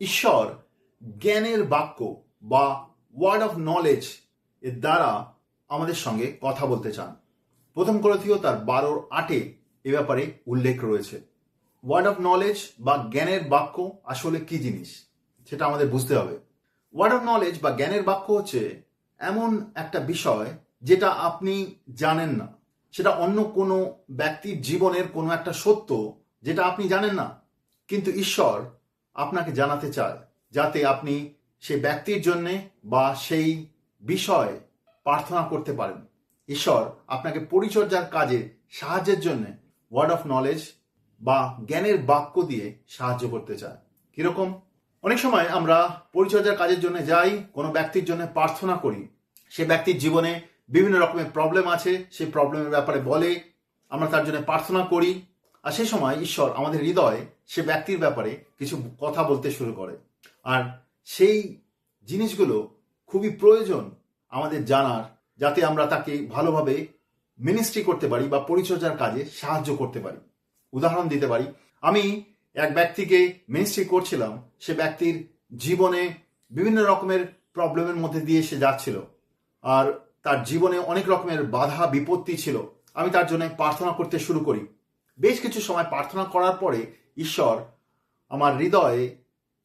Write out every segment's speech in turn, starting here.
ঈশ্বর জ্ঞানের বাক্য বা ওয়ার্ড অফ নলেজ এর দ্বারা আমাদের সঙ্গে কথা বলতে চান। প্রথম করন্থীয় তার 12:8 এ ব্যাপারে উল্লেখ রয়েছে। ওয়ার্ড অফ নলেজ বা জ্ঞানের বাক্য আসলে কি জিনিস সেটা আমাদের বুঝতে হবে। ওয়ার্ড অফ নলেজ বা জ্ঞানের বাক্য হচ্ছে এমন একটা বিষয় যেটা আপনি জানেন না, সেটা অন্য কোনো ব্যক্তির জীবনের কোনো একটা সত্য যেটা আপনি জানেন না, কিন্তু ঈশ্বর আপনাকে জানাতে চায় যাতে আপনি সেই ব্যক্তির জন্যে বা সেই বিষয়ে প্রার্থনা করতে পারেন। ঈশ্বর আপনাকে পরিচর্যার কাজে সাহায্যের জন্য ওয়ার্ড অফ নলেজ বা জ্ঞানের বাক্য দিয়ে সাহায্য করতে চায়। কিরকম? অনেক সময় আমরা পরিচর্যার কাজের জন্য যাই, কোনো ব্যক্তির জন্য প্রার্থনা করি, সে ব্যক্তির জীবনে বিভিন্ন রকমের প্রবলেম আছে, সেই প্রবলেমের ব্যাপারে বলে, আমরা তার জন্য প্রার্থনা করি, আর সেই সময় ঈশ্বর আমাদের হৃদয়ে সে ব্যক্তির ব্যাপারে কিছু কথা বলতে শুরু করে। আর সেই জিনিসগুলো খুবই প্রয়োজন আমাদের জানার, যাতে আমরা তাকে ভালোভাবে মিনিস্ট্রি করতে পারি বা পরিচর্যার কাজে সাহায্য করতে পারি। উদাহরণ দিতে পারি, আমি এক ব্যক্তিকে মিনিস্ট্রি করছিলাম, সে ব্যক্তির জীবনে বিভিন্ন রকমের প্রবলেমের মধ্যে দিয়ে সে যাচ্ছিল, আর তার জীবনে অনেক রকমের বাধা বিপত্তি ছিল। আমি তার জন্য প্রার্থনা করতে শুরু করি। বেশ কিছু সময় প্রার্থনা করার পরে ঈশ্বর আমার হৃদয়ে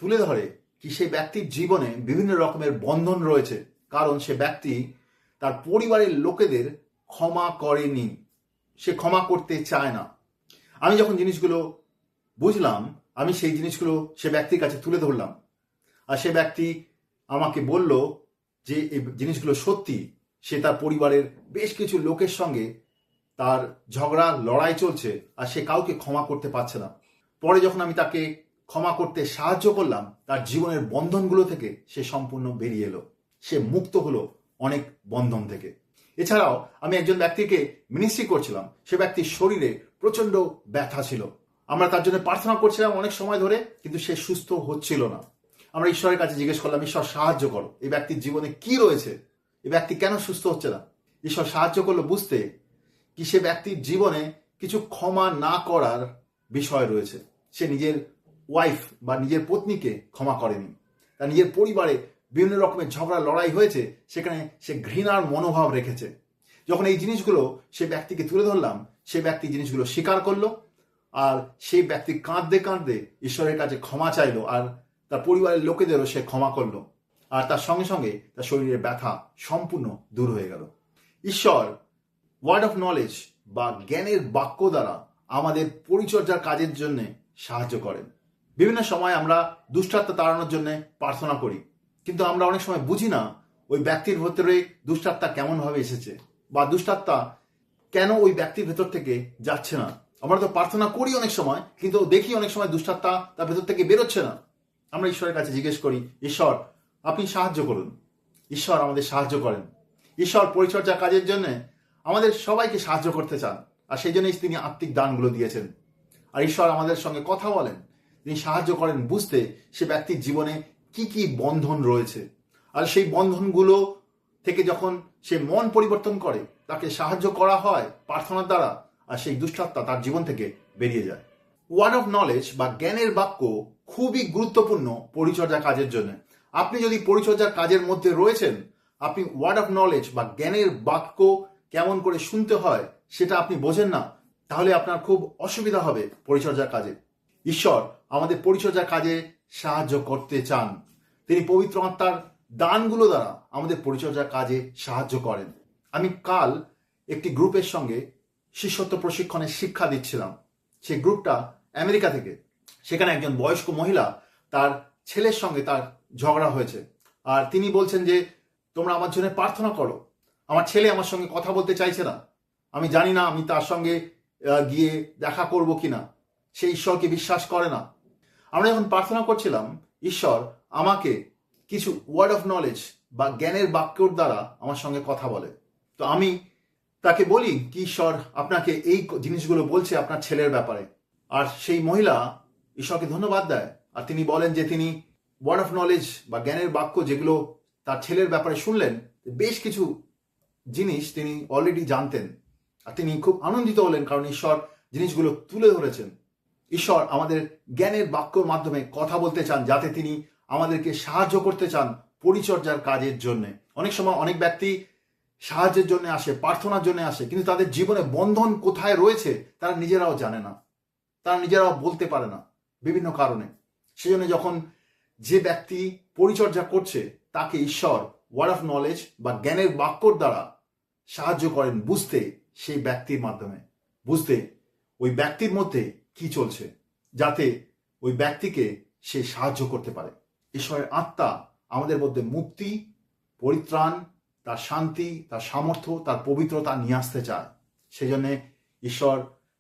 তুলে ধরে কি সেই ব্যক্তির জীবনে বিভিন্ন রকমের বন্ধন রয়েছে, কারণ সে ব্যক্তি তার পরিবারের লোকেদের ক্ষমা করেনি, সে ক্ষমা করতে চায় না। আমি যখন জিনিসগুলো বুঝলাম, আমি সেই জিনিসগুলো সে ব্যক্তির কাছে তুলে ধরলাম, আর সে ব্যক্তি আমাকে বলল যে এই জিনিসগুলো সত্যি, সে তার পরিবারের বেশ কিছু লোকের সঙ্গে তার ঝগড়া লড়াই চলছে আর সে কাউকে ক্ষমা করতে পারছে না। পরে যখন আমি তাকে ক্ষমা করতে সাহায্য করলাম, তার জীবনের বন্ধনগুলো থেকে সে সম্পূর্ণ বেরিয়ে এলো, সে মুক্ত হলো অনেক বন্ধন থেকে। এছাড়াও আমি একজন ব্যক্তিকে মিনিস্ট্রি করছিলাম, সে ব্যক্তির শরীরে প্রচন্ড ব্যথা ছিল। আমরা তার জন্য প্রার্থনা করছিলাম অনেক সময় ধরে, কিন্তু সে সুস্থ হচ্ছিল না। আমরা ঈশ্বরের কাছে জিজ্ঞেস করলাম, ঈশ্বর সাহায্য করো, এই ব্যক্তির জীবনে কি রয়েছে, এই ব্যক্তি কেন সুস্থ হচ্ছে না। ঈশ্বর সাহায্য করলো বুঝতে কি সে ব্যক্তির জীবনে কিছু ক্ষমা না করার বিষয় রয়েছে। সে নিজের ওয়াইফ বা নিজের পত্নীকে ক্ষমা করেনি, তার নিজের পরিবারে বিভিন্ন রকমের ঝগড়া লড়াই হয়েছে, সেখানে সে ঘৃণার মনোভাব রেখেছে। যখন এই জিনিসগুলো সে ব্যক্তিকে তুলে ধরলাম, সে ব্যক্তি জিনিসগুলো স্বীকার করলো, আর সেই ব্যক্তি কাঁদতে কাঁদতে ঈশ্বরের কাছে ক্ষমা চাইলো, আর তার পরিবারের লোকেদেরও সে ক্ষমা করলো, আর তার সঙ্গে সঙ্গে তার শরীরের ব্যথা সম্পূর্ণ দূর হয়ে গেল। ঈশ্বর ওয়ার্ড অফ নলেজ বা জ্ঞানের বাক্য দ্বারা আমাদের পরিচর্যার কাজের জন্য সাহায্য করেন। বিভিন্ন সময় আমরা দুষ্টাত্মা তাড়ানোর জন্য প্রার্থনা করি, কিন্তু আমরা অনেক সময় বুঝি না ওই ব্যক্তির ভেতরে দুষ্টাত্মা কেমনভাবে এসেছে, বা দুষ্টাত্মা কেন ওই ব্যক্তির ভেতর থেকে যাচ্ছে না। আমরা তো প্রার্থনা করি অনেক সময়, কিন্তু দেখি অনেক সময় দুষ্টাত্মা তার ভেতর থেকে বেরোচ্ছে না। আমরা ঈশ্বরের কাছে জিজ্ঞেস করি, ঈশ্বর আপনি সাহায্য করুন। ঈশ্বর আমাদের সাহায্য করেন। ঈশ্বর পরিচর্যা কাজের জন্য আমাদের সবাইকে সাহায্য করতে চান, আর সেই জন্যই তিনি আত্মিক দানগুলো দিয়েছেন। আর ঈশ্বর আমাদের সঙ্গে কথা বলেন, তিনি সাহায্য করেন বুঝতে সে ব্যক্তির জীবনে কি কি বন্ধন রয়েছে, আর সেই বন্ধনগুলো থেকে যখন সে মন পরিবর্তন করে, তাকে সাহায্য করা হয় প্রার্থনার দ্বারা, আর সেই দুষ্টাত্মা তার জীবন থেকে বেরিয়ে যায়। ওয়ার্ড অফ নলেজ বা জ্ঞানের বাক্য খুবই গুরুত্বপূর্ণ পরিচর্যা কাজের জন্য। আপনি যদি পরিচর্যার কাজের মধ্যে রয়েছেন, আপনি ওয়ার্ড অফ নলেজ বা জ্ঞানের বাক্য কেমন করে শুনতে হয় সেটা আপনি বোঝেন না, তাহলে আপনার খুব অসুবিধা হবে পরিচর্যার কাজে। ঈশ্বর আমাদের পরিচর্যার কাজে সাহায্য করতে চান। তিনি পবিত্র আত্মার দানগুলো দ্বারা আমাদের পরিচর্যার কাজে সাহায্য করেন। আমি কাল একটি গ্রুপের সঙ্গে শিষ্যত্ব প্রশিক্ষণের শিক্ষা দিচ্ছিলাম। সেই গ্রুপটা আমেরিকা থেকে। সেখানে একজন বয়স্ক মহিলা, তার ছেলের সঙ্গে তার ঝগড়া হয়েছে, আর তিনি বলছেন যে তোমরা আমার জন্য প্রার্থনা করো, আমার ছেলে আমার সঙ্গে কথা বলতে চাইছে না, আমি জানি না আমি তার সঙ্গে গিয়ে দেখা করব কিনা, সে ঈশ্বরকে বিশ্বাস করে না। আমরা যখন প্রার্থনা করছিলাম, ঈশ্বর আমাকে কিছু ওয়ার্ড অফ নলেজ বা জ্ঞানের বাক্যর দ্বারা আমার সঙ্গে কথা বলে। তো আমি তাকে বলি কি ঈশ্বর আপনাকে এই জিনিসগুলো বলছে আপনার ছেলের ব্যাপারে, আর সেই মহিলা ঈশ্বরকে ধন্যবাদ দেয়, আর তিনি বলেন যে তিনি ওয়ার্ড অফ নলেজ বা জ্ঞানের বাক্য যেগুলো তার ছেলের ব্যাপারে শুনলেন, বেশ কিছু জিনিস তিনি অলরেডি জানতেন, আর তিনি খুব আনন্দিত হলেন কারণ ঈশ্বর জিনিসগুলো তুলে ধরেছেন। ঈশ্বর আমাদের জ্ঞানের বাক্যর মাধ্যমে কথা বলতে চান, যাতে তিনি আমাদেরকে সাহায্য করতে চান পরিচর্যার কাজের জন্য। অনেক সময় অনেক ব্যক্তি সাহায্যের জন্য আসে, প্রার্থনার জন্য আসে, কিন্তু তাদের জীবনে বন্ধন কোথায় রয়েছে তারা নিজেরাও জানে না, তারা নিজেরাও বলতে পারে না বিভিন্ন কারণে। সেজন্য যখন যে ব্যক্তি পরিচর্যা করছে তাকে ঈশ্বর ওয়ার্ড অফ নলেজ বা জ্ঞানের বাক্যর দ্বারা সাহায্য করেন বুঝতে, সেই ব্যক্তির মাধ্যমে বুঝতে ওই ব্যক্তির মধ্যে কি চলছে, যাতে ওই ব্যক্তিকে সে সাহায্য করতে পারে। ঈশ্বরের আত্মা আমাদের মধ্যে মুক্তি, পরিত্রাণ, তার শান্তি, তার সামর্থ্য, তার পবিত্রতা নিয়ে আসতে চায়। সেই জন্যে ঈশ্বর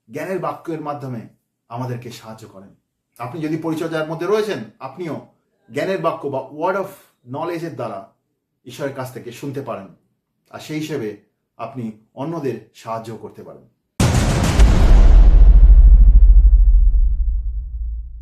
জ্ঞানের বাক্যের মাধ্যমে আমাদেরকে সাহায্য করেন। আপনি যদি পরিচর্যার মধ্যে রয়েছেন, আপনিও জ্ঞানের বাক্য বা ওয়ার্ড অফ নলেজের দ্বারা ঈশ্বরের কাছ থেকে শুনতে পারেন, আর সেই হিসেবে আপনি অন্যদের সাহায্য করতে পারেন।